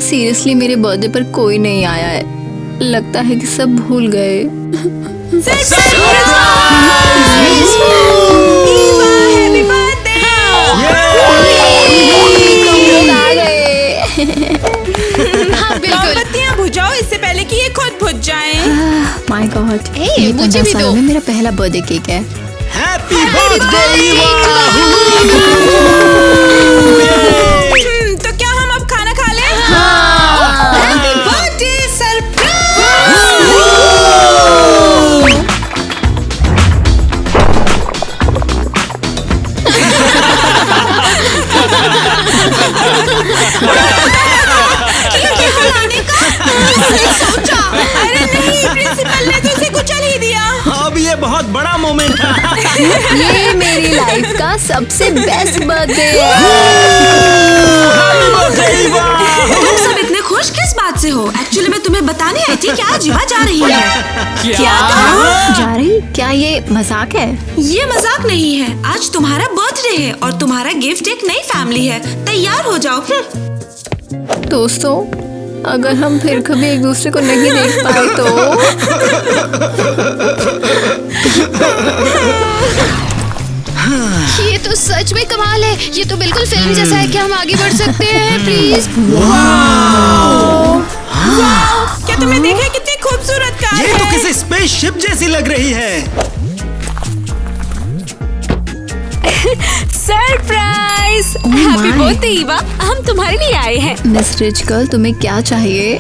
Seriously मेरे birthday पर कोई नहीं आया है। लगता है कि सब भूल गए। मोमबत्तियाँ बुझाओ इससे पहले कि ये खुद बुझ जाएं। माय गॉड, ए, मुझे भी दो। में मेरा पहला बर्थडे केक है। हैप्पी बर्थडे तो क्या हम अब खाना खा लें? हैप्पी बर्थडे अरे नहीं, प्रिंसिपल ने तो उसे कुचल ही दिया। अब ये बहुत बड़ा मोमेंट था। ये मेरी लाइफ का सबसे बेस्ट बर्थडे है। तुम सब इतने खुश किस बात से हो? एक्चुअली मैं तुम्हें बताने आई थी कि आज युवा जा रही है। क्या जा रही? क्या ये मजाक है? ये मजाक नहीं है। आज तुम्हारा बर्थडे है और तुम्हारा गिफ्ट एक नई फैमिली है। तैयार हो जाओ। दोस्तों, अगर हम फिर कभी एक दूसरे को नहीं देख पाए तो ये तो सच में कमाल है। ये तो बिल्कुल फिल्म जैसा है। क्या हम आगे बढ़ सकते हैं प्लीज? क्या तुमने देखा कितनी खूबसूरत कार ये है? तो किसी स्पेसशिप जैसी लग रही है। सरप्राइज! हैप्पी बर्थडे ईवा, हम तुम्हारे लिए आए हैं। मिस रिच गर्ल, तुम्हें क्या चाहिए?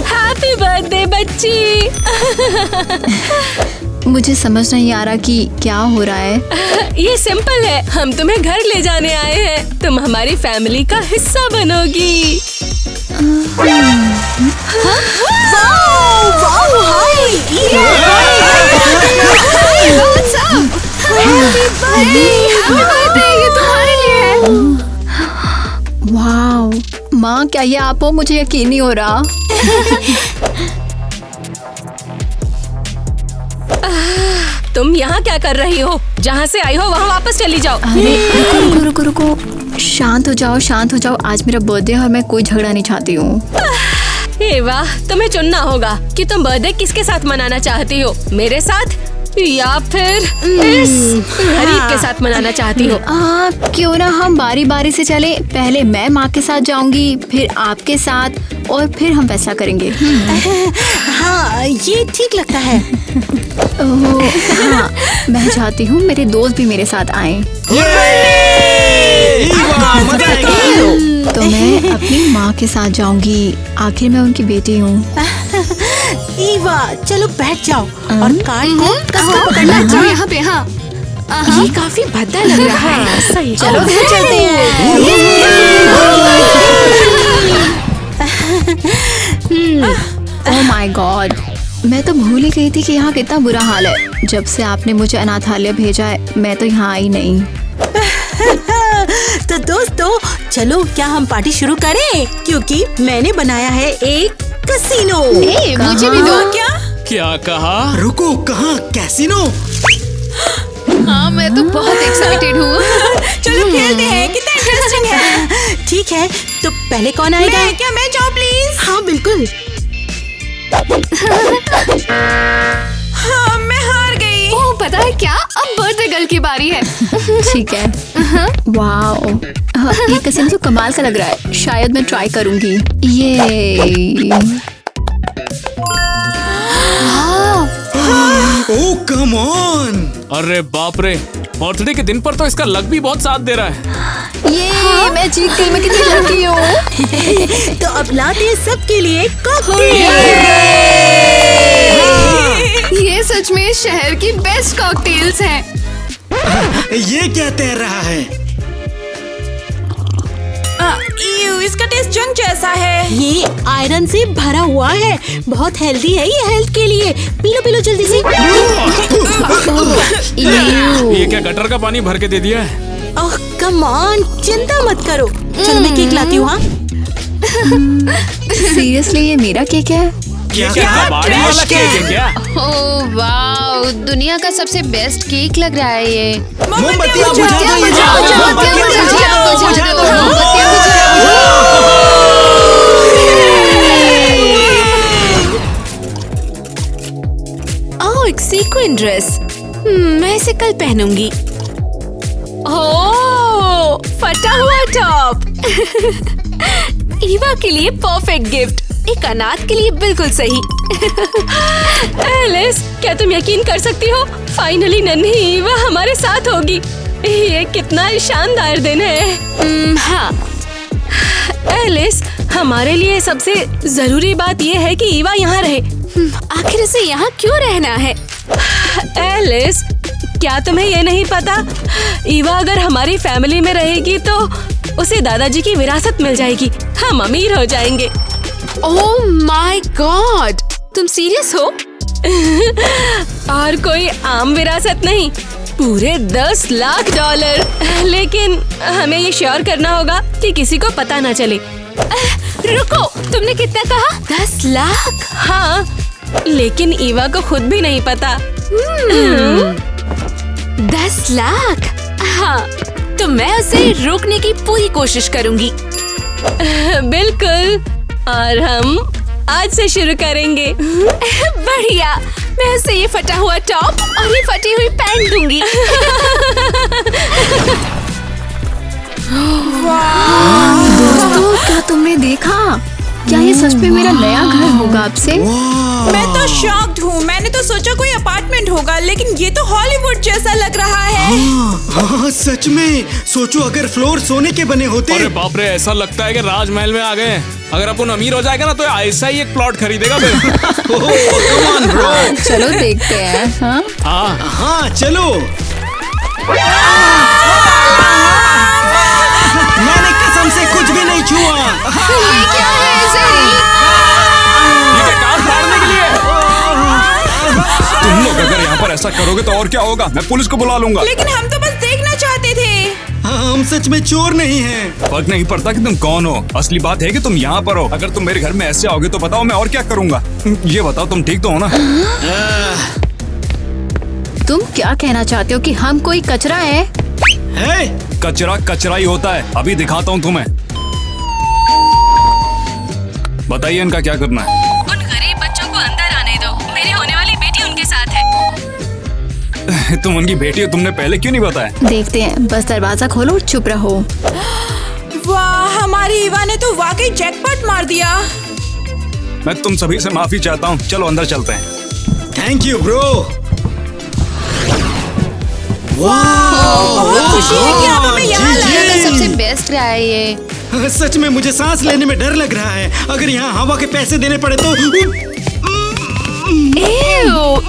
हैप्पी बर्थडे बच्ची। मुझे समझ नहीं आ रहा कि क्या हो रहा है। ये सिंपल है, हम तुम्हें घर ले जाने आए हैं। तुम हमारी फैमिली का हिस्सा बनोगी। वाओ माँ, क्या ये आप हो? मुझे यकीन नहीं हो रहा। तुम यहाँ क्या कर रही हो? जहाँ से आई हो वहाँ वापस चली जाओ। अरे रुको रुको रुको रुको, शांत हो जाओ, शांत हो जाओ। आज मेरा बर्थडे है और मैं कोई झगड़ा नहीं चाहती हूँ। हे वाह, तुम्हें चुनना होगा कि तुम बर्थडे किसके साथ मनाना चाहती हो, मेरे साथ या फिर इस गरीब के साथ मनाना चाहती हो। क्यों ना हम बारी बारी से चले। पहले मैं माँ के साथ जाऊंगी, फिर आपके साथ, और फिर हम वैसा करेंगे। हाँ, ये ठीक लगता है। हाँ, मैं चाहती हूँ मेरे दोस्त भी मेरे साथ आएं। तो मैं अपनी माँ के साथ जाऊंगी। आखिर मैं उनकी बेटी हूँ। ईवा, चलो बैठ जाओ और कार्ड को कसकर पकड़ना। अच्छा, यहाँ पे। हाँ, ये काफी भद्दा लग रहा है। सही, चलो घर चलते हैं। ओह माय गॉड, मैं तो भूल ही गई थी कि यहाँ कितना बुरा हाल है। जब से आपने मुझे अनाथालय भेजा है, मैं तो यहाँ आई नहीं। तो दोस्तों, चलो क्या हम पार्टी शुरू करें? क्योंकि मैंने बनाया है एक कैसीनो। मुझे भी दो। क्या कहा? रुको, कहाँ? कैसीनो? हाँ, मैं तो बहुत एक्साइटेड हूँ। चलो खेलते हैं, कितना इंटरेस्टिंग है। ठीक है, तो पहले कौन आएगा? क्या मैं जाऊँ प्लीज? हाँ बिल्कुल। हाँ, मैं हार गई। ओह, पता है क्या? अब बर्थडे गर्ल की बारी है। ठीक है। वाओ, ये कैसीनो तो कमाल का लग रहा है। शायद मैं ट्राई करूंगी। ये ओह कम ऑन! अरे बाप रे, बर्थडे के दिन पर तो इसका लक भी बहुत साथ दे रहा है। ये मैं जीत गई। मैं कितनी लकी हूँ। तो अब लाते हैं सबके लिए कॉकटेल। ये सच में शहर की बेस्ट कॉकटेल्स हैं। ये क्या तैर रहा है? इसका टेस्ट जंग जैसा है। ये आयरन से भरा हुआ है। बहुत हेल्दी है ये हेल्थ के लिए। पी लो जल्दी से। ये क्या गटर का पानी भर के दे दिया है? ओह कम ऑन, चिंता मत करो। चलो मैं केक लाती हूँ। हाँ, सीरियसली ये मेरा केक है? क्या कबाड़ी वाला केक है क्या? ओह वाओ, दुनिया का सबसे बेस्ट केक लग रहा है ये। मोमबत्तियाँ बुझा दो, मोमबत्तियाँ बुझा दो। Sequence dress. मैं इसे कल पहनूंगी। ओह, फटा हुआ टॉप। ईवा के लिए परफेक्ट गिफ्ट, एक अनाथ के लिए बिल्कुल सही। एलिस, क्या तुम यकीन कर सकती हो? फाइनली नन्ही ईवा हमारे साथ होगी। ये कितना शानदार दिन है। हाँ, एलिस, हमारे लिए सबसे जरूरी बात ये है कि ईवा यहाँ रहे। आखिर इसे यहाँ क्यों रहना है? एलिस, क्या तुम्हें ये नहीं पता? ईवा अगर हमारी फैमिली में रहेगी तो उसे दादाजी की विरासत मिल जाएगी। हम अमीर हो जाएंगे। ओह माय गॉड, तुम सीरियस हो? और कोई आम विरासत नहीं, पूरे 10 लाख डॉलर। लेकिन हमें ये श्योर करना होगा कि किसी को पता ना चले। रुको, तुमने कितना कहा? 10 लाख? हाँ, लेकिन ईवा को खुद भी नहीं पता। 10 लाख? हाँ, तो मैं उसे रोकने की पूरी कोशिश करूंगी। बिल्कुल, और हम आज से शुरू करेंगे। बढ़िया, मैं उसे ये फटा हुआ टॉप और ये फटी हुई पैंट दूंगी। दोस्तों, क्या तुमने देखा? क्या ये सच में मेरा नया घर होगा अब से? मैं तो शॉक्ड हूँ। मैंने तो सोचा कोई अपार्टमेंट होगा, लेकिन ये तो हॉलीवुड जैसा लग रहा है। हाँ, सच में। सोचो अगर फ्लोर सोने के बने होते। अरे बाप रे, ऐसा लगता है कि राजमहल में आ गए हैं। अगर अपन अमीर हो जाएगा ना तो ऐसा ही एक प्लॉट खरीदेगा फिर। come on, bro। चलो देखते हैं। हाँ, हाँ, हाँ, चलो। मैंने कसम से कुछ भी नहीं छुआ। ये क्या है ये क्या कार फाड़ने के लिए? तुम लोग अगर यहाँ पर ऐसा करोगे तो और क्या होगा? मैं पुलिस को बुला लूंगा। लेकिन हम तो बस देखना चाहते थे। हम सच में चोर नहीं हैं। फर्क नहीं पड़ता कि तुम कौन हो, असली बात है कि तुम यहाँ पर हो। अगर तुम मेरे घर में ऐसे आओगे तो बताओ मैं और क्या करूँगा। ये बताओ, तुम ठीक तो हो ना? तुम क्या कहना चाहते हो कि हम कोई कचरा है? कचरा कचरा ही होता है। अभी दिखाता हूँ तुम्हें। बताइए इनका क्या करना है। उन गरीब बच्चों को अंदर आने दो। मेरी होने वाली बेटी उनके साथ है। तुम उनकी बेटी हो, तुमने पहले क्यों नहीं बताया? देखते हैं, बस दरवाजा खोलो और चुप रहो। वाह, हमारी ईवा ने तो वाकई जैकपॉट मार दिया। मैं तुम सभी से माफी चाहता हूँ। चलो अंदर चलते हैं। Thank you bro. बहुत खुशी है कि आप हमें यहाँ लाए। तो सबसे बेस्ट रहा है ये। सच में मुझे सांस लेने में डर लग रहा है। अगर यहाँ हवा के पैसे देने पड़े तो।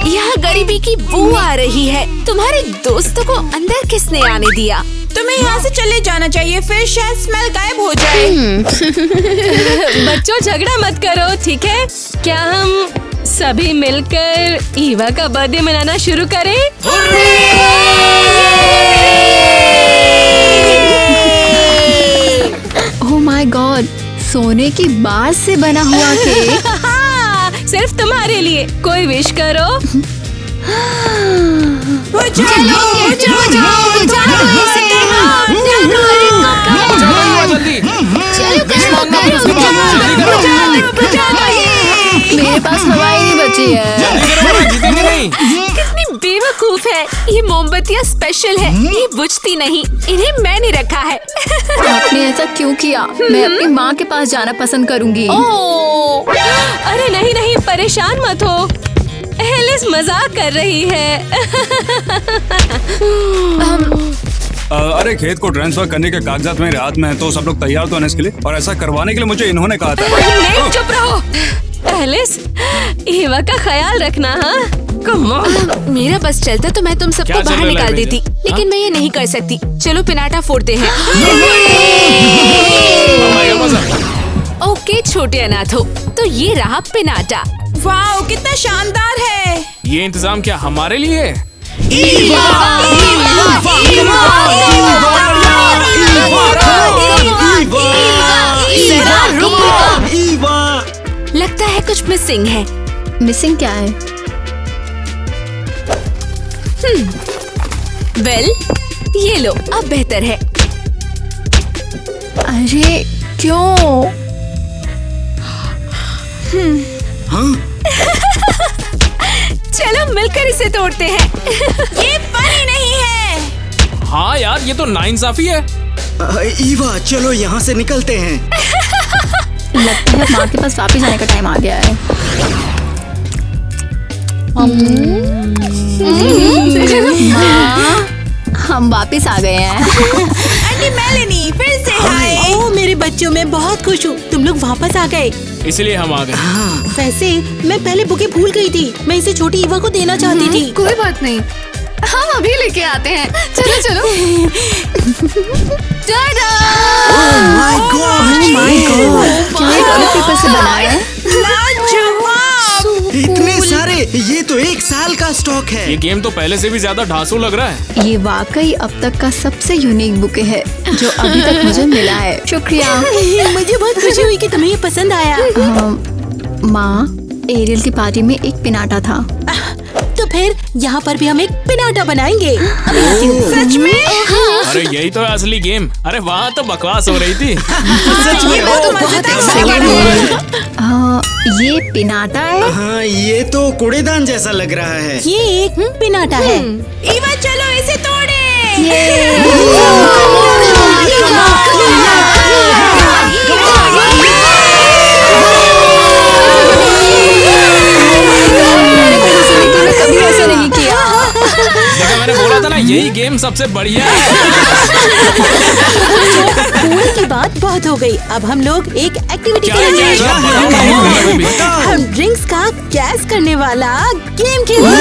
यहाँ गरीबी की बू आ रही है। तुम्हारे दोस्तों को अंदर किसने आने दिया? तुम्हें यहाँ से चले जाना चाहिए, फिर शायद स्मेल गायब हो जाए। बच्चों, झगड़ा मत करो, ठीक है? क्या हम सभी मिलकर ईवा का बर्थडे मनाना शुरू करें? ओह माय गॉड, सोने की बात से बना हुआ केक। सिर्फ तुम्हारे लिए। कोई विश करो। मेरे पास हवा ही नहीं बची है। कितनी बेवकूफ है। ये मोमबत्तियाँ स्पेशल है, ये बुझती नहीं। इन्हें मैंने रखा है। आपने ऐसा क्यों किया? मैं अपनी माँ के पास जाना पसंद करूंगी। ओह, अरे नहीं नहीं, परेशान मत हो। एलिस मजाक कर रही है। अरे खेत को ट्रांसफर करने के कागजात मेरे हाथ में है, तो सब लोग तैयार तो हैं इसके लिए। और ऐसा करवाने के लिए मुझे इन्होंने कहा था। नहीं, चुप रहो। एलिस, ईवा का ख्याल रखना। हाँ, कम ऑन। मेरा बस चलता तो मैं तुम सबको क्या चल बाहर रहा है निकाल लाइब्रेरी? देती, लेकिन मैं ये नहीं कर सकती। चलो पिनाटा फोड़ते हैं। ओके छोटे अनाथों, तो ये रहा पिनाटा। वाह, कितना शानदार है। ये इंतजाम क्या हमारे लिए? लगता है कुछ मिसिंग है। मिसिंग क्या है? वेल, ये लो, अब बेहतर है। अरे क्यों? चलो मिलकर इसे तोड़ते हैं। ये फनी नहीं है। हाँ यार, ये तो नाइंसाफी है। ईवा चलो यहाँ से निकलते हैं। लगता है माँ के पास वापस जाने का टाइम आ गया है। माँ, हम वापस आ गए हैं। आंटी मेलेनी फिर से हाय। ओह मेरे बच्चों, मैं बहुत खुश हूँ तुम लोग वापस आ गए। इसलिए हम आ गए। वैसे मैं पहले बुके भूल गई थी, मैं इसे छोटी ईवा को देना चाहती थी। कोई बात नहीं, हम अभी लेके आते हैं। चलो चलो। माय गॉड, क्या ये टॉयलेट पेपर से बना है? इतने सारे, ये तो 1 साल का स्टॉक है। ये गेम तो पहले से भी ज्यादा ढांसू लग रहा है। ये वाकई अब तक का सबसे यूनिक बुके है जो अभी तक मुझे मिला है। शुक्रिया। मुझे बहुत खुशी हुई कि तुम्हें ये पसंद आया। माँ, एरियल की पार्टी में एक पिनाटा था। तो फिर यहाँ पर भी हम एक पिनाटा बनाएंगे। सच में? अरे यही तो है असली गेम। अरे वहाँ तो बकवास हो रही थी। सच में तो मजेदार ये पिनाटा है। हाँ, ये तो कूड़ेदान जैसा लग रहा है। ये एक पिनाटा है। ईवा चलो इसे तोड़े। कभी ऐसा नहीं किया। देखा, मैंने बोला था ना, यही गेम सबसे बढ़िया है। पूल की बात बहुत हो गई, अब हम लोग एक एक्टिविटी क्या करेंगे। बताओ। हम ड्रिंक्स का गैस करने वाला गेम खेलेंगे।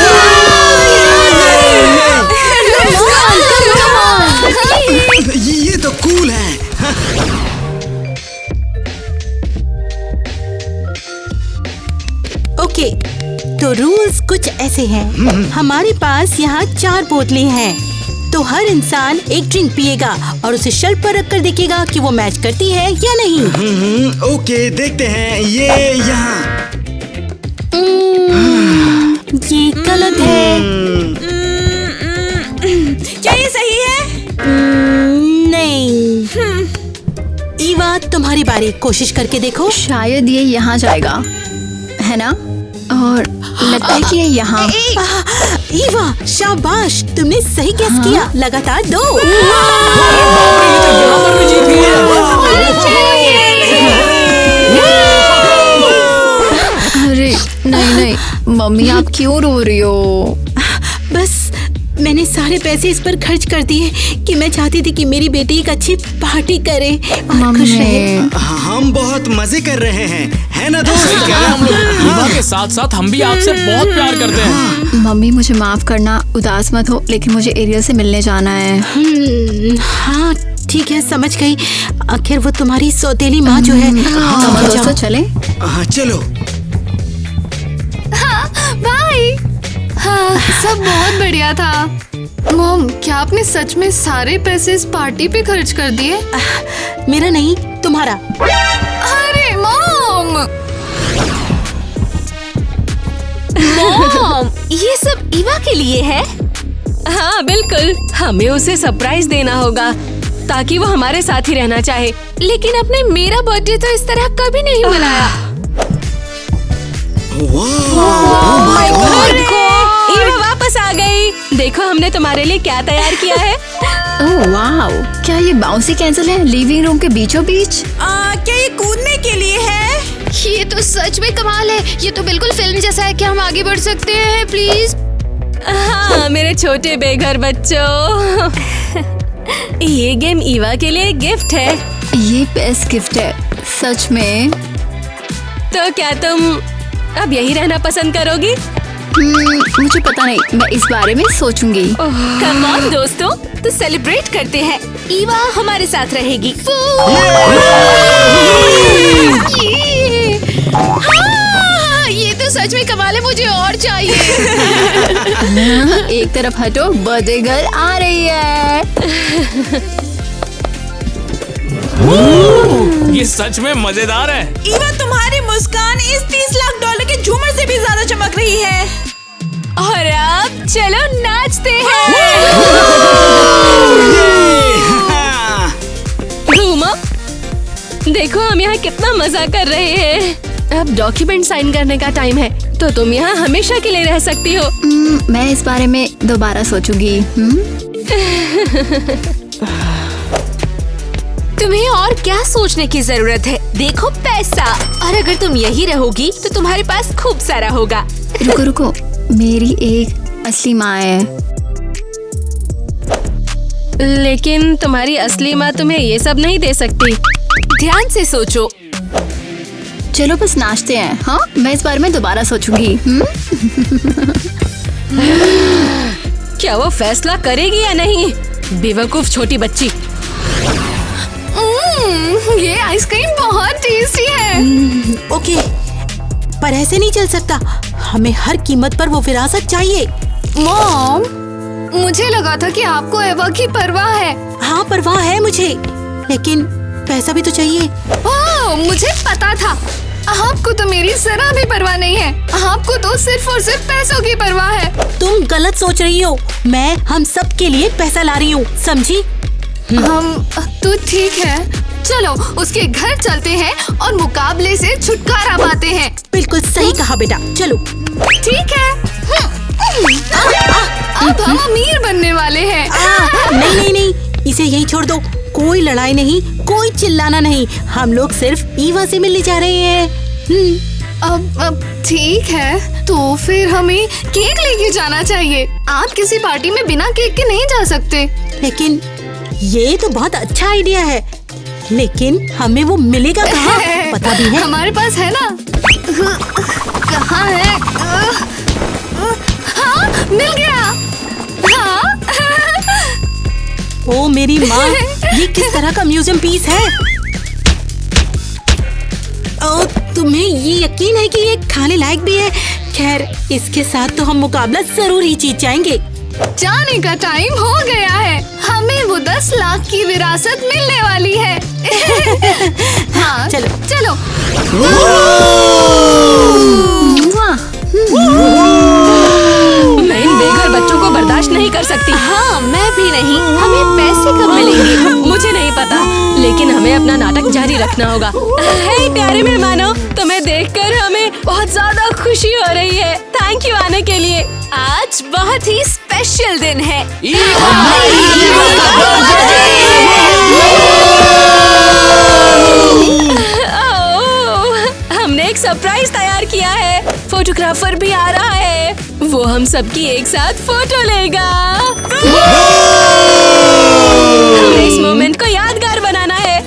ये तो कूल है। ओके, तो रूल्स कुछ ऐसे हैं। हमारे पास यहाँ 4 बोतलें हैं, तो हर इंसान एक ड्रिंक पिएगा और उसे शेल्फ पर रखकर देखेगा कि वो मैच करती है या नहीं। ओके, देखते हैं। ये यहाँ ये गलत है। क्या ये सही है? नहीं। ईवा, तुम्हारी बारी, कोशिश करके देखो। शायद ये यहाँ जाएगा, है ना? और लगता है कि ये यहाँ। ईवा, शाबाश, तुमने सही गेस किया। लगातार 2। यहाँ पर भी जीत अरे नहीं, मम्मी आप क्यों रो रही हो? बस मैंने सारे पैसे इस पर खर्च कर दिए कि मैं चाहती थी कि मेरी बेटी एक अच्छी पार्टी करे और खुश रहे। हम बहुत मजे कर रहे हैं, है ना दोस्त? सही कह रहे हैं हम लोग। ईवा के साथ साथ हम भी आपसे बहुत प्यार करते हैं। मम्मी मुझे माफ करना, उदास मत हो, लेकिन मुझे एरियल से मिलने जाना है। हाँ ठीक है, समझ गई। आखिर वो तुम्हारी सौतेली माँ जो है। तो दोस्तों चले। हाँ चलो। बाय। हाँ, सब बहुत बढ़िया था। मॉम, क्या आपने सच में सारे पैसे इस पार्टी पे खर्च कर दिए? मेरा नहीं, तुम्हारा। अरे मॉम! मॉम, ये सब ईवा के लिए है। हाँ बिल्कुल, हमें उसे सरप्राइज देना होगा ताकि वो हमारे साथ ही रहना चाहे। लेकिन आपने मेरा बर्थडे तो इस तरह कभी नहीं मनाया। ईवा वापस आ गई। देखो हमने तुम्हारे लिए क्या तैयार किया है। ओह वाओ, क्या ये बाउंसी कैंसल है लिविंग रूम के बीचों बीच? क्या ये कूदने के लिए है? ये तो सच में कमाल है। ये तो बिल्कुल फिल्म जैसा है। क्या हम आगे बढ़ सकते हैं प्लीज? हाँ मेरे छोटे बेघर बच्चों, ये गेम ईवा के लिए गिफ्ट है। ये बेस्ट गिफ्ट है सच में। तो क्या तुम अब यही रहना पसंद करोगी? मुझे पता नहीं, मैं इस बारे में सोचूंगी। कम ऑन दोस्तों, तो सेलिब्रेट करते हैं। ईवा हमारे साथ रहेगी। हाँ, ये तो सच में कमाल है। मुझे और चाहिए। एक तरफ हटो, बर्थडे गर्ल आ रही है। ये सच में मजेदार है। ईवा, तुम्हारी मुस्कान इस $30 लाख के झूमर से भी ज्यादा चमक रही है। और अब चलो नाचते हैं। घूमो, देखो हम यहाँ कितना मजा कर रहे हैं। अब डॉक्यूमेंट साइन करने का टाइम है, तो तुम यहाँ हमेशा के लिए रह सकती हो। मैं इस बारे में दोबारा सोचूंगी। तुम्हें और क्या सोचने की जरूरत है? देखो पैसा, और अगर तुम यही रहोगी तो तुम्हारे पास खूब सारा होगा। रुको रुको, मेरी एक असली माँ है। लेकिन तुम्हारी असली माँ तुम्हें ये सब नहीं दे सकती। ध्यान से सोचो। चलो बस नाचते हैं। हाँ, मैं इस बारे में दोबारा सोचूंगी। क्या वो फैसला करेगी या नहीं? बेवकूफ छोटी बच्ची। ये आइसक्रीम बहुत टेस्टी है। ओके, पर ऐसे नहीं चल सकता। हमें हर कीमत पर वो विरासत चाहिए। मॉम, मुझे लगा था कि आपको एवा की परवाह है। हाँ, परवाह है मुझे, लेकिन पैसा भी तो चाहिए। ओह, मुझे पता था। आपको तो मेरी जरा भी परवाह नहीं है। आपको तो सिर्फ और सिर्फ पैसों की परवाह है। तुम गलत सोच रही हो। मैं हम सब के लिए पैसा ला रही हूँ, समझी? हम तो ठीक है, चलो उसके घर चलते हैं और मुकाबले से छुटकारा पाते हैं। बिल्कुल सही कहा बेटा, चलो। ठीक है। अब हम अमीर बनने वाले हैं। नहीं नहीं नहीं, इसे यहीं छोड़ दो। कोई लड़ाई नहीं, कोई चिल्लाना नहीं। हम लोग सिर्फ ईवा से मिलने जा रहे हैं। अब ठीक है, तो फिर हमें केक लेके जाना चाहिए। आप किसी पार्टी में बिना केक के नहीं जा सकते। लेकिन ये तो बहुत अच्छा आइडिया है, लेकिन हमें वो मिलेगा कहाँ? पता भी है? हमारे पास है ना। कहाँ है? हाँ, मिल गया। हाँ। ओ मेरी माँ, ये किस तरह का म्यूजियम पीस है? ओ, तुम्हें ये यकीन है कि ये खाने लायक भी है? खैर, इसके साथ तो हम मुकाबला जरूर ही जीत जाएंगे। जाने का टाइम हो गया है। हमें वो 10 लाख की विरासत मिलने वाली है। हाँ, चलो चलो। मैं इन बेघर बच्चों को बर्दाश्त नहीं कर सकती। हाँ, मैं भी नहीं। हमें पैसे कब मिलेंगे? मुझे नहीं पता, लेकिन हमें अपना नाटक जारी रखना होगा। हे प्यारे मेहमानों, तुम्हें देखकर हमें बहुत ज्यादा खुशी हो रही है। थैंक यू आने के लिए। आज बहुत ही स्पेशल दिन है। हमने एक सरप्राइज तैयार किया है। फोटोग्राफर भी आ रहा है। वो हम सबकी एक साथ फोटो लेगा। हमें इस मोमेंट को यादगार बनाना है।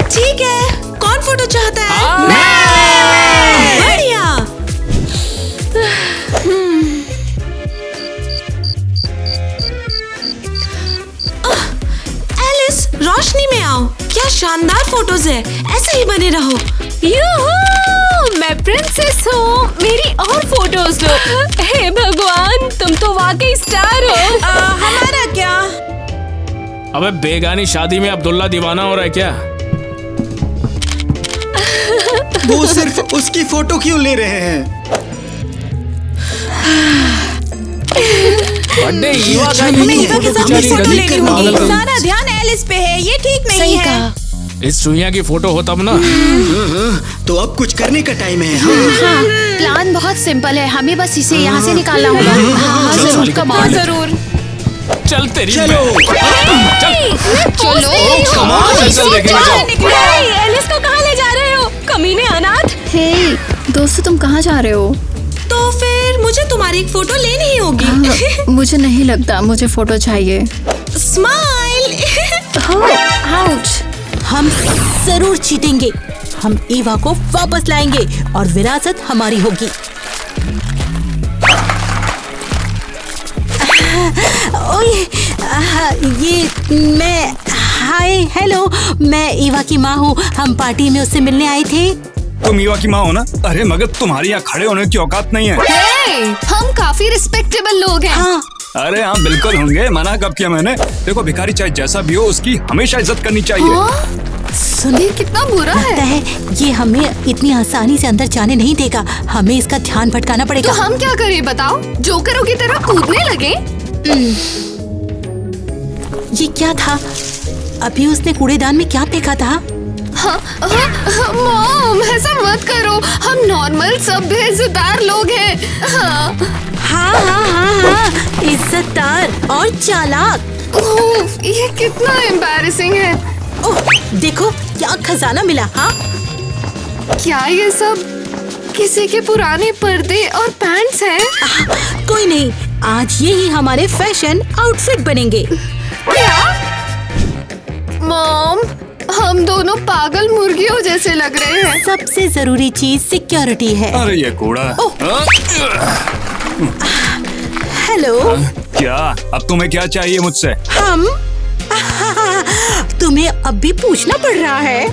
ठीक है, कौन फोटो चाहता है? बढ़िया। एलिस, रोशनी में आओ। क्या शानदार फोटोज है, ऐसे ही बने रहो। यूहू, मैं प्रिंसेस हूँ। मेरी और फोटोज लो। हे भगवान, तुम तो वाकई स्टार हो। हमारा क्या? अबे बेगानी शादी में अब्दुल्ला दीवाना हो रहा है क्या? वो सिर्फ उसकी फोटो क्यों ले रहे हैं? बर्थडे ईवा का हमें ईवा के साथ बेचारी फोटो गली लेनी के होगी। पागल कर- सारा ध्यान एलिस पे है, ये ठीक नहीं है। इस चुहिया की फोटो हो तब ना। तो अब कुछ करने का टाइम है। हाँ। प्लान बहुत सिंपल है, हमें बस इसे यहाँ से निकालना होगा। हाँ, चल, जरूर, चल, कमाल। जरूर। चल तेरी चलो। चल चल देखेंगे चल। एलिस को कहाँ ले जा रहे हो? कमीने अनाथ। हे दोस्तों, तुम कहाँ जा रहे हो? तो फिर मुझे तुम्हारी एक फोटो लेनी ही होगी। मुझे नहीं लगता, मुझे फोटो चाहिए। स्माइल। आउच। हम जरूर जीतेंगे। हम ईवा को वापस लाएंगे और विरासत हमारी होगी। ओए, ये मैं हाय हेलो, मैं ईवा की माँ हूँ। हम पार्टी में उससे मिलने आए थे। तुम ईवा की माँ हो ना? अरे मगर तुम्हारी यहाँ खड़े होने की औकात नहीं है। हम काफी रिस्पेक्टेबल लोग हैं। हाँ, अरे हाँ बिल्कुल होंगे, मना कब किया मैंने? देखो भिखारी चाहे जैसा भी हो, उसकी हमेशा इज्जत करनी चाहिए। सुन, ये कितना बुरा लगता है। है ये हमें इतनी आसानी से अंदर जाने नहीं देगा। हमें इसका ध्यान भटकाना तो पड़ेगा। हम क्या करें बताओ? जोकरों की तरह कूदने लगे? ये क्या था? अभी उसने कूड़ेदान में क्या फेंका था? हाँ, हाँ, करो, हम नॉर्मल सभ्य इज्जतदार लोग हैं। हाँ। हाँ, इज्जतदार और चालाक। उफ, ये कितना एम्बैरेसिंग है। ओह, देखो क्या खजाना मिला। हाँ, क्या ये सब किसी के पुराने पर्दे और पैंट्स हैं? कोई नहीं, आज यही हमारे फैशन आउटफिट बनेंगे। क्या? मॉम, हम दोनों पागल मुर्गियों जैसे लग रहे हैं। सबसे जरूरी चीज सिक्योरिटी है। अरे ये कूड़ा। हेलो। क्या? अब तुम्हें क्या चाहिए मुझसे? हम तुम्हें अब भी पूछना पड़ रहा है।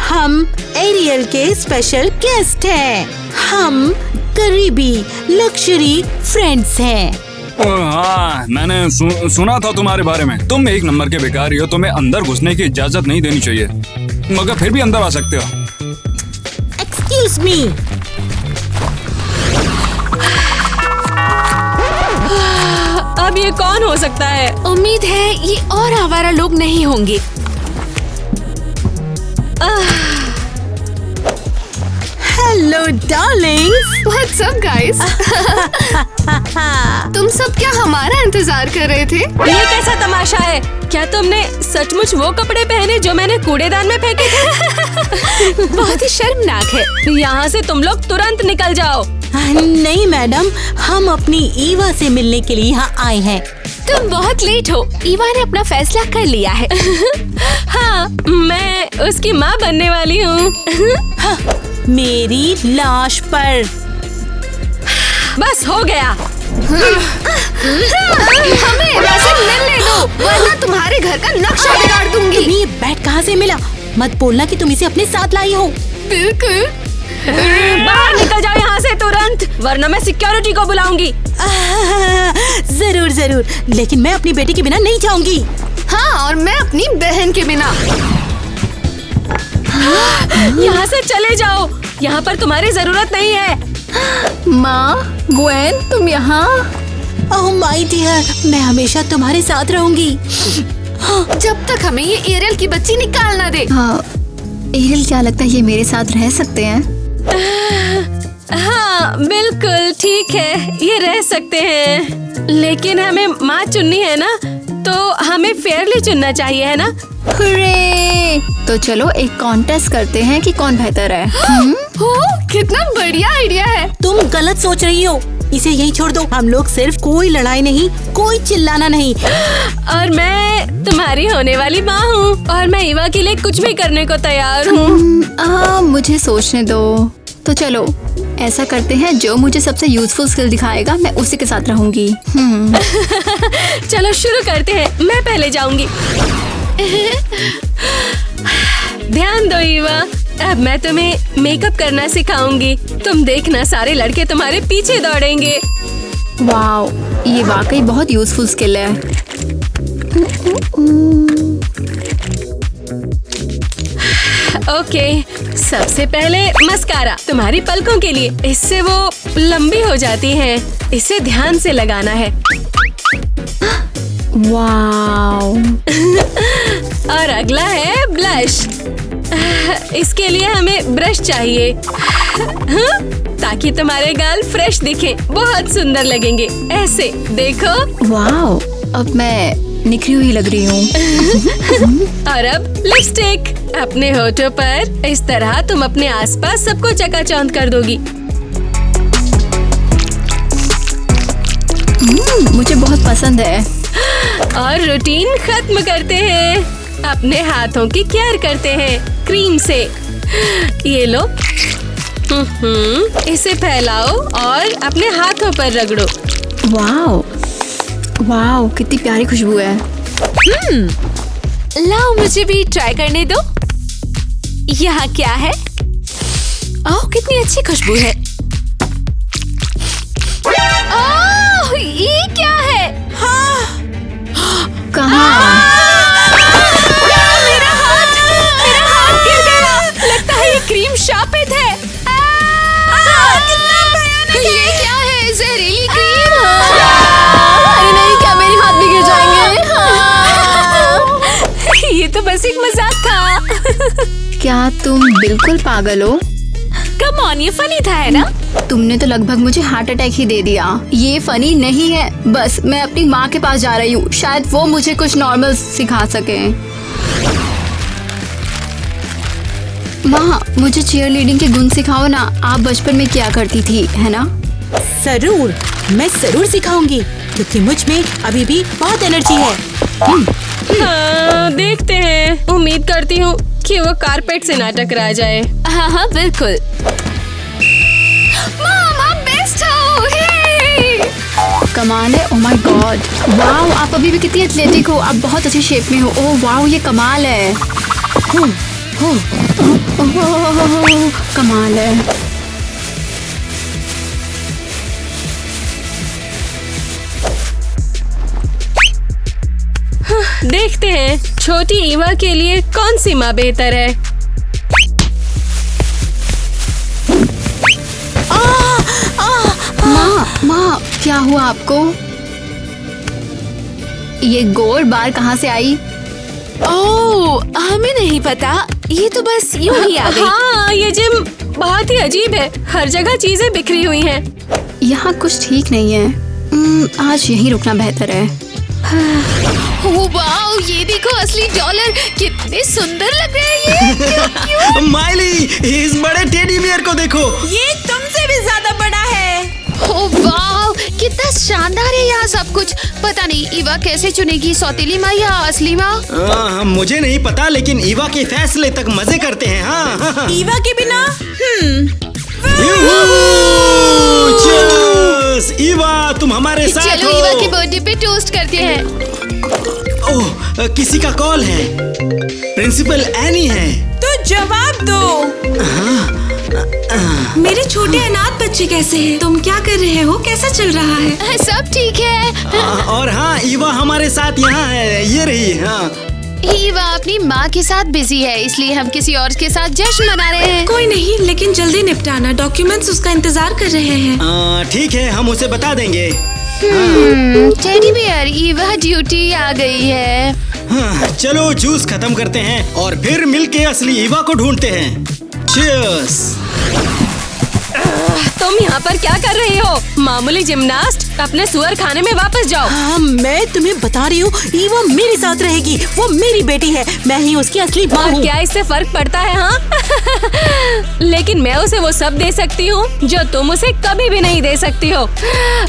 हम एरियल के स्पेशल गेस्ट हैं। हम करीबी लग्जरी फ्रेंड्स हैं। हाँ, मैंने सुना था तुम्हारे बारे में। तुम एक नंबर के भिखारी हो, तुम्हें अंदर घुसने की इजाजत नहीं देनी चाहिए, मगर फिर भी अंदर आ सकते हो। Excuse me. अब ये कौन हो सकता है? उम्मीद है ये और आवारा लोग नहीं होंगे। Hello Darling's. What's up guys? तुम सब क्या हमारा इंतजार कर रहे थे? ये कैसा तमाशा है? क्या तुमने सचमुच वो कपड़े पहने जो मैंने कूड़ेदान में फेंके थे? बहुत ही शर्मनाक है। यहाँ से तुम लोग तुरंत निकल जाओ। नहीं मैडम, हम अपनी ईवा से मिलने के लिए यहाँ आए हैं। तुम बहुत लेट हो। ईवा ने अपना फैसला कर लिया है। हाँ, मैं उसकी माँ बनने वाली हूँ। हाँ, मेरी लाश पर। बस हो गया। हमें वैसे मिलने दो, वरना तुम्हारे घर का नक्शा बिगाड़ दूंगी। तुम्हें ये बैट कहाँ से मिला? मत बोलना कि तुम इसे अपने साथ लाई हो। बिल्कुल। बाहर निकल जाओ यहाँ से तुरंत, वरना मैं सिक्योरिटी को बुलाऊंगी। जरूर जरूर, लेकिन मैं अपनी बेटी के बिना नहीं जाऊंगी। हाँ, और मैं अपनी बहन के बिना। यहाँ से चले जाओ, यहाँ पर तुम्हारी जरूरत नहीं है। माँ, ग्वेन, तुम यहाँ? ओह माय डियर, मैं हमेशा तुम्हारे साथ रहूंगी। जब तक हमें ये एरियल की बच्ची निकाल ना दे। हाँ, एरियल, क्या लगता है ये मेरे साथ रह सकते हैं? हाँ बिल्कुल ठीक है, ये रह सकते हैं, लेकिन हमें माँ चुननी है ना, तो हमें फेयरली चुनना चाहिए, है ना? हुर्रे! तो चलो एक कॉन्टेस्ट करते हैं कि कौन बेहतर है। हो, कितना बढ़िया आइडिया है। तुम गलत सोच रही हो, इसे यही छोड़ दो। हम लोग सिर्फ कोई लड़ाई नहीं, कोई चिल्लाना नहीं। और मैं तुम्हारी होने वाली माँ हूँ, और मैं ईवा के लिए कुछ भी करने को तैयार हूँ। मुझे सोचने दो। तो चलो ऐसा करते हैं, जो मुझे सबसे यूजफुल स्किल दिखाएगा मैं उसी के साथ रहूंगी। चलो शुरू करते हैं, मैं पहले जाऊंगी। ध्यान दो ईवा, अब मैं तुम्हें मेकअप करना सिखाऊंगी। तुम देखना, सारे लड़के तुम्हारे पीछे दौड़ेंगे। वाओ, ये वाकई बहुत यूजफुल स्किल है। ओके, सबसे पहले मस्कारा तुम्हारी पलकों के लिए, इससे वो लंबी हो जाती हैं। इसे ध्यान से लगाना है। वाओ। और अगला है ब्लश। इसके लिए हमें ब्रश चाहिए, ताकि तुम्हारे गाल फ्रेश दिखे, बहुत सुंदर लगेंगे। ऐसे देखो। वाओ, अब मैं निखरी हुई लग रही हूँ। और अब लिपस्टिक अपने होठों पर। इस तरह तुम अपने आसपास सबको चकाचौंध कर दोगी। मुझे बहुत पसंद है। और रूटीन खत्म करते हैं, अपने हाथों की केयर करते हैं क्रीम से। ये लो, इसे फैलाओ और अपने हाथों पर रगड़ो। वाओ वाओ, कितनी प्यारी खुशबू है। लाओ मुझे भी ट्राई करने दो। यहाँ क्या है? ओह, कितनी अच्छी खुशबू है। ओह, ये क्या है? कहाँ? मेरा हाथ गिर गया। लगता है ये क्रीम शापित है। कितना भयानक है। ये क्या है? जहरीली क्रीम? अरे नहीं, क्या मेरे हाथ भी गिर जाएंगे? ये तो बस एक मजाक था। क्या तुम बिल्कुल पागल हो? कम ऑन, ये फनी था है ना? तुमने तो लगभग मुझे हार्ट अटैक ही दे दिया। ये फनी नहीं है, बस मैं अपनी माँ के पास जा रही हूँ, शायद वो मुझे कुछ नॉर्मल सिखा सके। माँ, मुझे चीयर लीडिंग के गुण सिखाओ ना। आप बचपन में क्या करती थी, है ना? जरूर, मैं जरूर सिखाऊंगी, क्योंकि मुझ में अभी भी बहुत एनर्जी है। हाँ, देखते हैं। उम्मीद करती हूँ कि वो कारपेट से ना टकरा जाए। हाँ हाँ बिल्कुल। मॉम, आप बेस्ट हो। हे! कमाल है। ओह माय गॉड, वाओ, आप अभी भी कितनी एथलेटिक हो। आप बहुत अच्छी शेप में हो। ओह वाओ, ये कमाल है। कमाल है। देखते हैं छोटी ईवा के लिए कौन सी माँ बेहतर है। माँ, क्या हुआ आपको? ये गोल बार कहाँ से आई? ओह, हमें नहीं पता, ये तो बस यूं ही आ गई। हाँ, ये जिम बहुत ही अजीब है। हर जगह चीजें बिखरी हुई हैं। यहाँ कुछ ठीक नहीं है। आज यहीं रुकना बेहतर है। ओह वाओ, ये देखो असली डॉलर, कितने सुंदर लग रहे हैं ये। माइली, इस बड़े टेडी बियर को देखो। ये तुमसे भी ज्यादा बड़ा है। ओह वाओ, कितना शानदार है यहाँ सब कुछ। पता नहीं ईवा कैसे चुनेगी, सौतेली माँ या असली माँ? मुझे नहीं पता, लेकिन ईवा के फैसले तक मजे करते हैं। हाँ, ईवा के बिना Cheers! ईवा, तुम हमारे साथ चलो हो। ईवा के बर्थडे पे टोस्ट करते हैं। ओह, किसी का कॉल है। प्रिंसिपल एनी है। तो जवाब दो। मेरे छोटे अनाथ बच्चे कैसे हैं? तुम क्या कर रहे हो? कैसा चल रहा है? सब ठीक है। और हाँ, ईवा हमारे साथ यहाँ है। ये रही। हाँ, ईवा अपनी माँ के साथ बिजी है, इसलिए हम किसी और के साथ जश्न मना रहे हैं। कोई नहीं, लेकिन जल्दी निपटाना। डॉक्यूमेंट्स उसका इंतजार कर रहे हैं। ठीक है, हम उसे बता देंगे। टेडी बियर, ईवा ड्यूटी आ गई है। हाँ, चलो जूस खत्म करते हैं और फिर मिलके असली ईवा को ढूंढते हैं। Cheers! तुम यहाँ पर क्या कर रही हो? मामूली जिम्नास्ट, अपने सुअर खाने में वापस जाओ। हाँ, मैं तुम्हें बता रही हूँ, ईवा मेरे साथ रहेगी। वो मेरी बेटी है, मैं ही उसकी असली माँ और हूँ। क्या इससे फर्क पड़ता है? हाँ लेकिन मैं उसे वो सब दे सकती हूँ जो तुम उसे कभी भी नहीं दे सकती हो।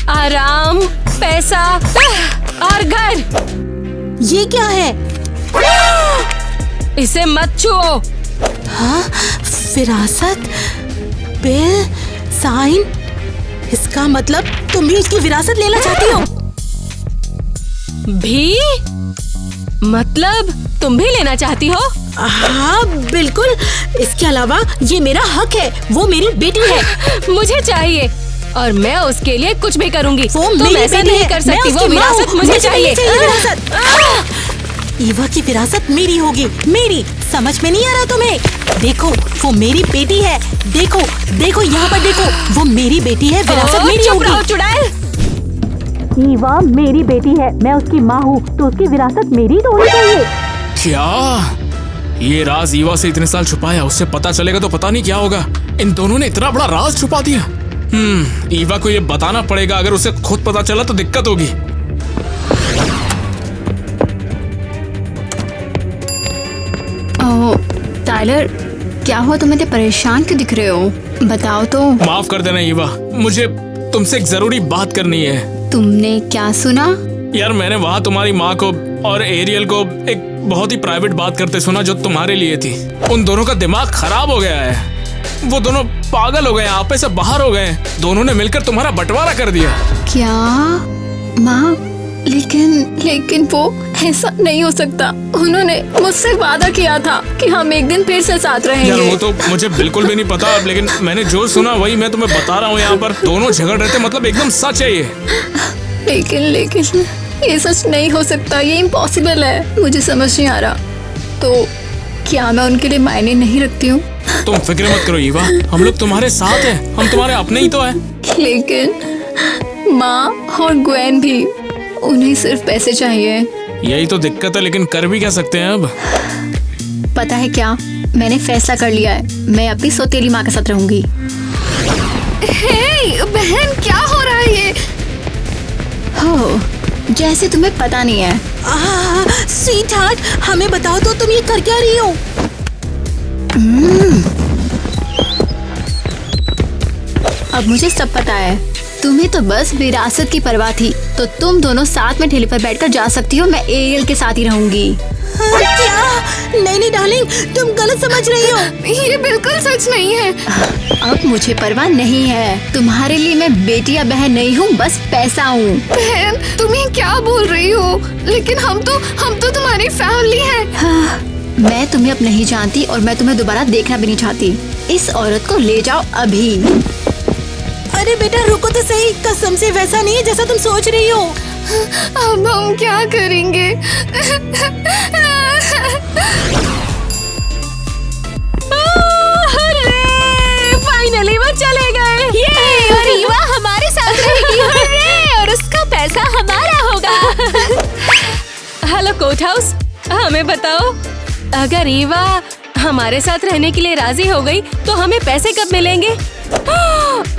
आराम, पैसा और घर। ये क्या है? इसे मत छुओ। हाँ, विरासत, बिल, साइन। इसका मतलब तुम भी उसकी विरासत लेना चाहती हो? भी? मतलब तुम भी लेना चाहती हो? हाँ बिल्कुल। इसके अलावा ये मेरा हक है। वो मेरी बेटी है। मुझे चाहिए और मैं उसके लिए कुछ भी करूंगी। वो तुम मेरी ऐसा बेटी नहीं है। कर मैं सकती। वो उसकी माँ विरासत हूँ। मुझे चाहिए। विरासत। ईवा की विरासत मेरी होगी, मेरी। समझ में नहीं आ रहा तुम्हें? देखो, वो मेरी बेटी है। देखो देखो, यहाँ पर देखो, वो मेरी बेटी है। विरासत मेरी चुप रहो होगी। चुड़ैल। ईवा मेरी बेटी है, मैं उसकी माँ हूँ, तो उसकी विरासत मेरी तो होनी चाहिए। क्या ये राज ईवा से इतने साल छुपाया? उससे पता चलेगा तो पता नहीं क्या होगा। इन दोनों ने इतना बड़ा राज छुपा दिया। ईवा को ये बताना पड़ेगा। अगर उसे खुद पता चला तो दिक्कत होगी। ओह टाइलर, क्या हुआ? तुम इतने परेशान क्यों दिख रहे हो? बताओ तो। माफ कर देना ईवा, मुझे तुमसे एक जरूरी बात करनी है। तुमने क्या सुना? यार, मैंने वहाँ तुम्हारी माँ को और एरियल को एक बहुत ही प्राइवेट बात करते सुना जो तुम्हारे लिए थी। उन दोनों का दिमाग खराब हो गया है। वो दोनों पागल हो गए, आपे से बाहर हो गए। दोनों ने मिलकर तुम्हारा बंटवारा कर दिया। क्या? माँ, लेकिन वो ऐसा नहीं हो सकता। उन्होंने मुझसे वादा किया था कि हम एक दिन फिर से साथ रहेंगे। यार, वो तो मुझे बिल्कुल भी नहीं पता, लेकिन मैंने जो सुना वही मैं तुम्हें बता रहा हूँ। यहाँ पर दोनों झगड़ रहे थे, मतलब एकदम सच है ये। लेकिन ये सच नहीं हो सकता। ये इम्पॉसिबल है। मुझे समझ नहीं आ रहा। तो क्या मैं उनके लिए मायने नहीं रखती हूँ? तुम फिक्र मत करो ईवा, हम लोग तुम्हारे साथ हैं। हम तुम्हारे अपने ही तो हैं। लेकिन माँ और ग्वेन भी, उन्हें सिर्फ पैसे चाहिए। यही तो दिक्कत है, लेकिन कर भी क्या सकते हैं अब? पता है क्या, मैंने फैसला कर लिया है, मैं अपनी सौतेली माँ के साथ रहूंगी। हे बहन, क्या हो रहा है ये? हो, जैसे तुम्हें पता नहीं है। स्वीट हार्ट, हमें बताओ तो तुम ये कर क्या रही हो? अब मुझे सब पता है। तुम्हें तो बस विरासत की परवाह थी, तो तुम दोनों साथ में ठेले पर बैठकर जा सकती हो। मैं एरियल के साथ ही रहूंगी। क्या? नहीं डार्लिंग, तुम गलत समझ रही हो। ये बिल्कुल सच नहीं है। अब मुझे परवाह नहीं है। तुम्हारे लिए मैं बेटी या बहन नहीं हूँ, बस पैसा हूँ। बहन, तुम ये क्या बोल रही हो? लेकिन हम तो तुम्हारी फैमिली हैं। हाँ, मैं तुम्हें अब नहीं जानती और मैं तुम्हें दोबारा देखना भी नहीं चाहती। इस औरत को ले जाओ अभी। अरे बेटा रुको तो सही, कसम से वैसा नहीं है जैसा तुम सोच रही हो। अब हम क्या करेंगे? फाइनली वो चले गए। ये और ईवा हमारे साथ रहेगी। हर्रे! और उसका पैसा हमारा होगा। हेलो कोर्ट हाउस, हमें बताओ, अगर ईवा हमारे साथ रहने के लिए राजी हो गई तो हमें पैसे कब मिलेंगे?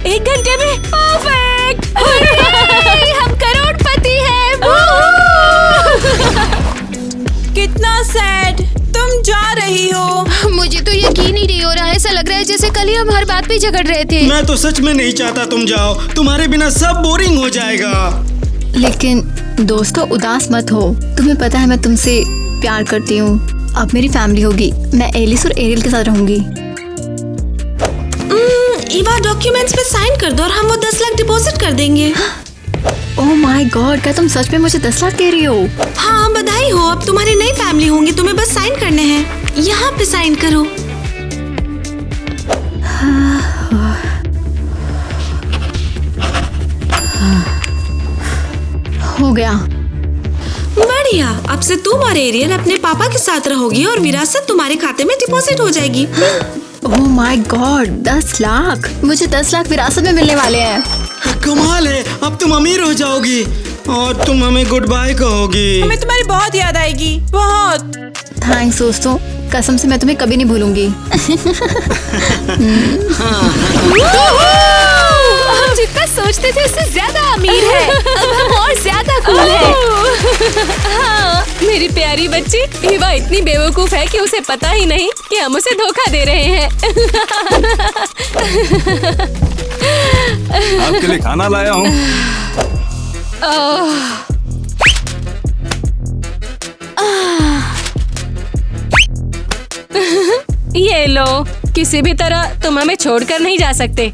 1 घंटे में। परफेक्ट! हम करोड़पति हैं। कितना सैड, तुम जा रही हो। मुझे तो यकीन ही नहीं हो रहा है। ऐसा लग रहा है जैसे कल ही हम हर बात पे झगड़ रहे थे। मैं तो सच में नहीं चाहता तुम जाओ, तुम्हारे बिना सब बोरिंग हो जाएगा। लेकिन दोस्तों, उदास मत हो। तुम्हें पता है मैं तुमसे प्यार करती हूँ। अब मेरी फैमिली होगी। मैं एलिस और एरियल के साथ रहूंगी। ईवा, डॉक्यूमेंट्स पे साइन कर दो और हम वो 10 लाख डिपॉजिट कर देंगे। ओह माय गॉड, क्या तुम सच में मुझे 10 लाख दे रही हो? हाँ, बधाई हो, अब तुम्हारी नई फैमिली होंगी। तुम्हें बस साइन करने हैं। यहाँ पे साइन करो। हो गया। बढ़िया, अब से तुम और एरियल अपने पापा के साथ रहोगी और विरासत तुम्हारे खाते में डिपॉजिट हो जाएगी। Oh my God, 10 lakh! मुझे 10 लाख विरासत में मिलने वाले हैं। कमाल है, अब तुम अमीर हो जाओगी और तुम हमें गुड बाय कहोगी। हमें तुम्हारी बहुत याद आएगी, बहुत। थैंक्स दोस्तों, कसम से मैं तुम्हें कभी नहीं भूलूंगी। हम जितना सोचते थे उससे ज्यादा अमीर है। अब हम और ज्यादा कूल हैं। हाँ, मेरी प्यारी बच्ची ईवा इतनी बेवकूफ है कि उसे पता ही नहीं कि हम उसे धोखा दे रहे हैं। आपके लिए खाना लाया हूँ। ये लो, किसी भी तरह तुम हमें छोड़कर नहीं जा सकते।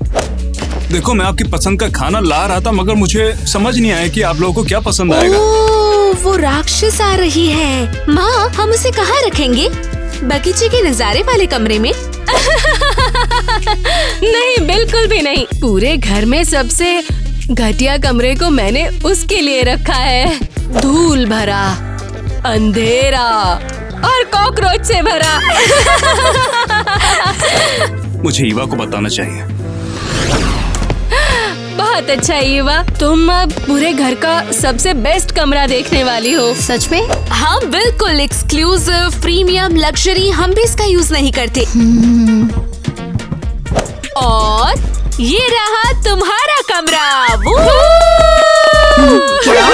देखो, मैं आपकी पसंद का खाना ला रहा था, मगर मुझे समझ नहीं आया कि आप लोगों को क्या पसंद आएगा। ओह, वो राक्षस आ रही है। माँ, हम उसे कहाँ रखेंगे? बगीचे के नजारे वाले कमरे में? नहीं, बिल्कुल भी नहीं। पूरे घर में सबसे घटिया कमरे को मैंने उसके लिए रखा है। धूल भरा, अंधेरा और कॉकरोच से भरा। मुझे ईवा को बताना चाहिए। बहुत अच्छा ईवा, तुम अब पूरे घर का सबसे बेस्ट कमरा देखने वाली हो। सच में? हाँ बिल्कुल, एक्सक्लूसिव, प्रीमियम, लग्जरी। हम भी इसका यूज नहीं करते। और ये रहा तुम्हारा कमरा। क्या?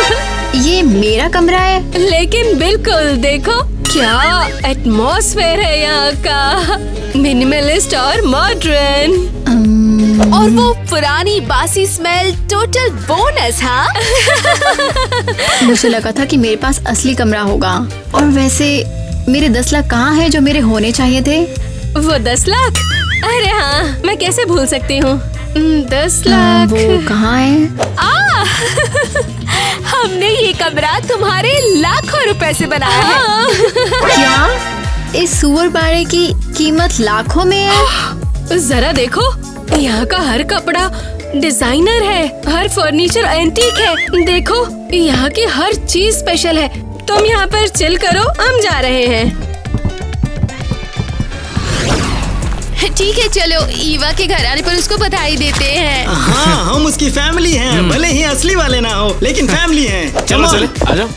ये मेरा कमरा है? लेकिन बिल्कुल, देखो क्या एटमॉस्फेयर है यहाँ का। मिनिमलिस्ट और मॉडर्न। और वो पुरानी बासी स्मेल, टोटल बोनस। हाँ। मुझे लगा था कि मेरे पास असली कमरा होगा। और वैसे मेरे 10 लाख कहाँ हैं जो मेरे होने चाहिए थे? वो 10 लाख? अरे हाँ, मैं कैसे भूल सकती हूँ। 10 लाख वो कहाँ है? हमने ये कमरा तुम्हारे लाखों रुपए से बनाया है। क्या इस सुअर बाड़े की कीमत लाखों में है? जरा देखो, यहाँ का हर कपड़ा डिजाइनर है, हर फर्नीचर एंटीक है। देखो, यहाँ की हर चीज स्पेशल है। तुम यहाँ पर चिल करो, हम जा रहे हैं। ठीक है, चलो ईवा के घर आने पर उसको बधाई देते हैं। हाँ, हम उसकी फैमिली हैं। भले ही असली वाले ना हो, लेकिन फैमिली हैं। चलो चले, आ जाओ।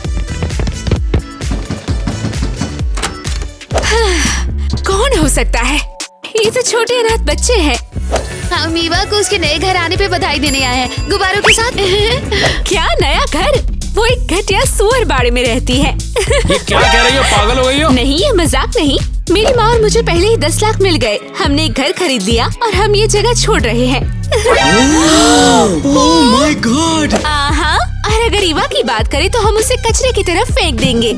कौन कौन हो सकता है? ये तो छोटे अनाथ बच्चे हैं। हम ईवा को उसके नए घर आने पे बधाई देने आए हैं, गुब्बारों के साथ। क्या नया घर? वो एक घटिया सुअर बाड़े में रहती है। ये क्या कह रही हो, पागल हो गई हो? नहीं, ये मजाक नहीं। मेरी माँ और मुझे पहले ही 10 लाख मिल गए। हमने एक घर खरीद लिया और हम ये जगह छोड़ रहे हैं। Oh my God! हाँ, और अगर ईवा की बात करें तो हम उसे कचरे की तरफ फेंक देंगे।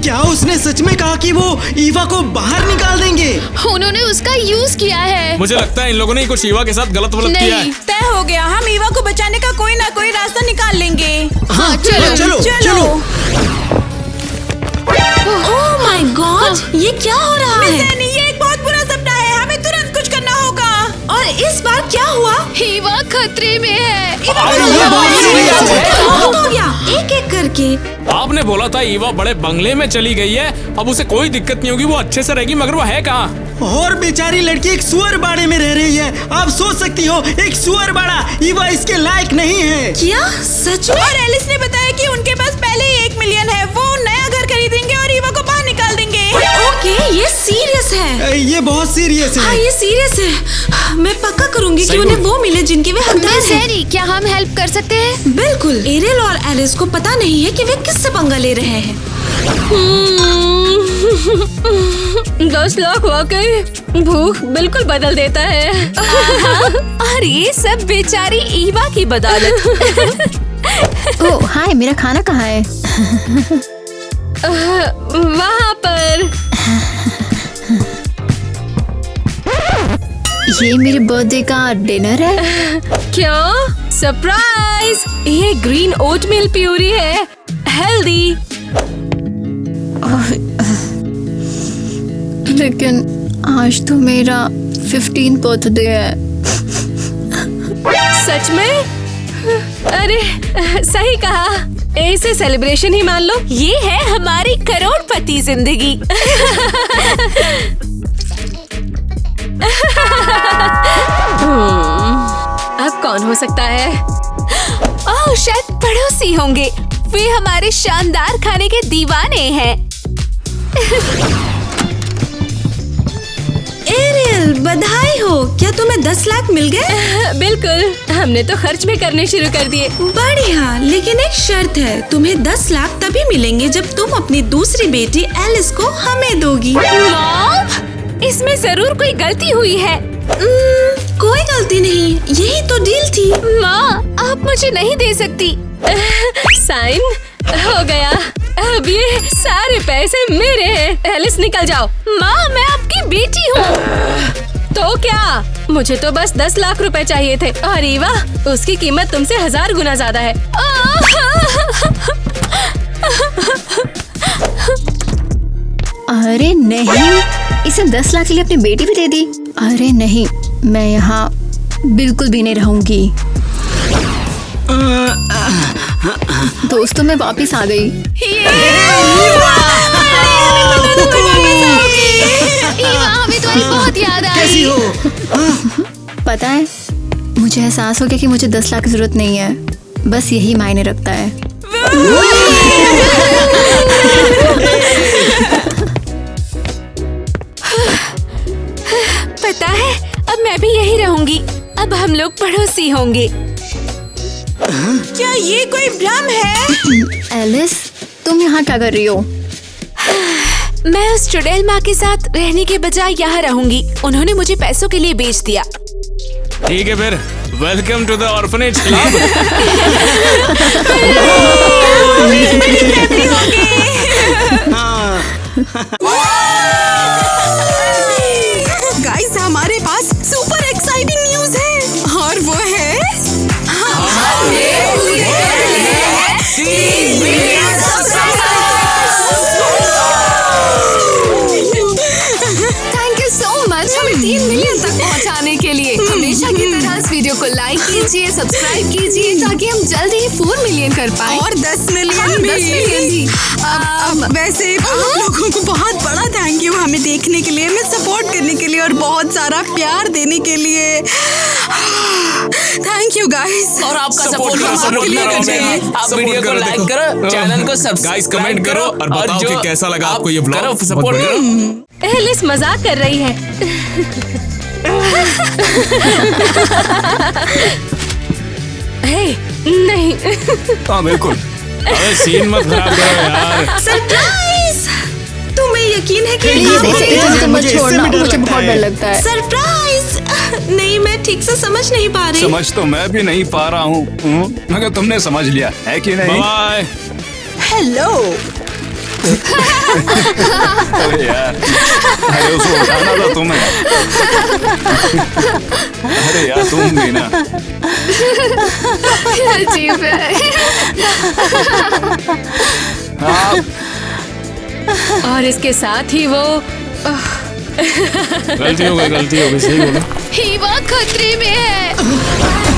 क्या उसने सच में कहा कि वो ईवा को बाहर निकाल देंगे? उन्होंने उसका यूज किया है। मुझे लगता है इन लोगों ने कुछ ईवा के साथ गलत किया है। तय हो गया, हम ईवा को बचाने का कोई ना कोई रास्ता निकाल लेंगे। हाँ, चलो। ओह माय गॉड, ये क्या हो रहा है? ये एक बहुत बुरा सपना है, हमें तुरंत कुछ करना होगा। और इस बार क्या हुआ? ईवा खतरे में है। हो गया, एक एक करके। आपने बोला था ईवा बड़े बंगले में चली गई है, अब उसे कोई दिक्कत नहीं होगी, वो अच्छे से रहेगी, मगर वो है कहाँ? और बेचारी लड़की एक सुअर बाड़े में रह रही है। आप सोच सकती हो, एक सुअर बाड़ा, ईवा इसके लायक नहीं है। क्या सच में? और एलिस ने बताया कि उनके पास पहले ही 1 मिलियन है। वो नया घर खरीदेंगे और ईवा को बाहर निकाल देंगे। ओके, ये सीरियस है। ये बहुत सीरियस है। हाँ, ये सीरियस है। मैं पक्का करूंगी कि उन्हें वो मिले जिनके वे हकदार हैं। क्या हम हेल्प कर सकते हैं? बिल्कुल। एरियल और एलिस को पता नहीं है कि वे किससे पंगा ले रहे हैं। 10 लाख वाकई भूख बिल्कुल बदल देता है। और ये सब बेचारी ईवा की बदौलत। ओह हाय, मेरा खाना कहाँ है? वहाँ पर। ये मेरे बर्थडे का डिनर है। क्यों? सरप्राइज! ये ग्रीन ओटमील प्यूरी है, हेल्दी। लेकिन आज तो मेरा 15th बर्थडे है। सच में? अरे सही कहा, ऐसे सेलिब्रेशन ही मान लो। ये है हमारी करोड़पति जिंदगी। अब कौन हो सकता है? ओह, शायद पड़ोसी होंगे। वे हमारे शानदार खाने के दीवाने हैं। एरियल, बधाई हो। क्या तुम्हें 10 लाख मिल गए? बिल्कुल, हमने तो खर्च भी करने शुरू कर दिए। बढ़िया, लेकिन एक शर्त है। तुम्हें 10 लाख तभी मिलेंगे जब तुम अपनी दूसरी बेटी एलिस को हमें दोगी। मॉम, इसमें जरूर कोई गलती हुई है। कोई गलती नहीं, यही तो डील थी। माँ, आप मुझे नहीं दे सकती। साइन हो गया, अब ये सारे पैसे मेरे हैं। एलिस निकल जाओ। माँ, मैं आपकी बेटी हूँ। तो क्या? मुझे तो बस 10 लाख रुपए चाहिए थे, और ईवा, उसकी कीमत तुमसे 1000 गुना ज्यादा है। अरे नहीं, इसे 10 लाख के लिए अपनी बेटी भी दे दी। अरे नहीं, मैं यहाँ बिल्कुल भी नहीं रहूंगी। दोस्तों, मैं वापिस आ गई। हमें तुम्हारी बहुत याद आई। कैसी हो? पता है, मुझे एहसास हो गया कि मुझे 10 लाख की जरूरत नहीं है, बस यही मायने रखता है। पता है, अब मैं भी यही रहूंगी। अब हम लोग पड़ोसी होंगे। क्या ये कोई भ्रम है? एलिस, तुम यहाँ क्या कर रही हो? मैं उस चुड़ैल माँ के साथ रहने के बजाय यहाँ रहूंगी। उन्होंने मुझे पैसों के लिए बेच दिया। ठीक है फिर, welcome to the orphanage club. Guys, हमारे पास सुपर एक्साइटिंग न्यूज है, और वो है थैंक यू सो मच हमें 3 मिलियन तक पहुंचाने के लिए। हमेशा की तरह इस वीडियो को लाइक कीजिए, सब्सक्राइब कीजिए, ताकि हम जल्द ही 4 मिलियन कर पाए। और 10 मिलियन भी। 10 मिलियन भी। अब वैसे आप लोगों को बहुत बड़ा थैंक यू हमें देखने के लिए, हमें सपोर्ट करने के लिए और बहुत सारा प्यार देने के लिए। Thank you guys. और आपका Support सपोर्ट करो, हम आपके लिए support करते करो, हैं। आप support वीडियो को करो, लाइक देखो। करो, चैनल को सब्सक्राइब Guys, comment करो और बताओ कि कैसा लगा आपको ये vlog। करो बहुत सपोर्ट बढ़िया। करो। एलिस मजाक कर रही है। हे, नहीं। हाँ बिल्कुल। अरे सीन मत खराब करो यार। सरप्राइज! तुम्हें यकीन है कि ये आप बहुत मेरे- तेज है, मत मुझे इससे छोड़ना, भी डर मुझे लगता बहुत है। डर लगता है। सरप्राइज! नहीं, मैं ठीक से समझ नहीं पा रही। समझ तो मैं भी नहीं पा रहा हूँ, मगर तुमने समझ लिया है कि नहीं? बाय। हेलो। अरे यार, अरे उसको उठाना था तुम्हें। अरे यार तुम भी ना। अजीब है। आप और इसके साथ ही वो गलती हो गई सही बोला। हीवा खतरे में है।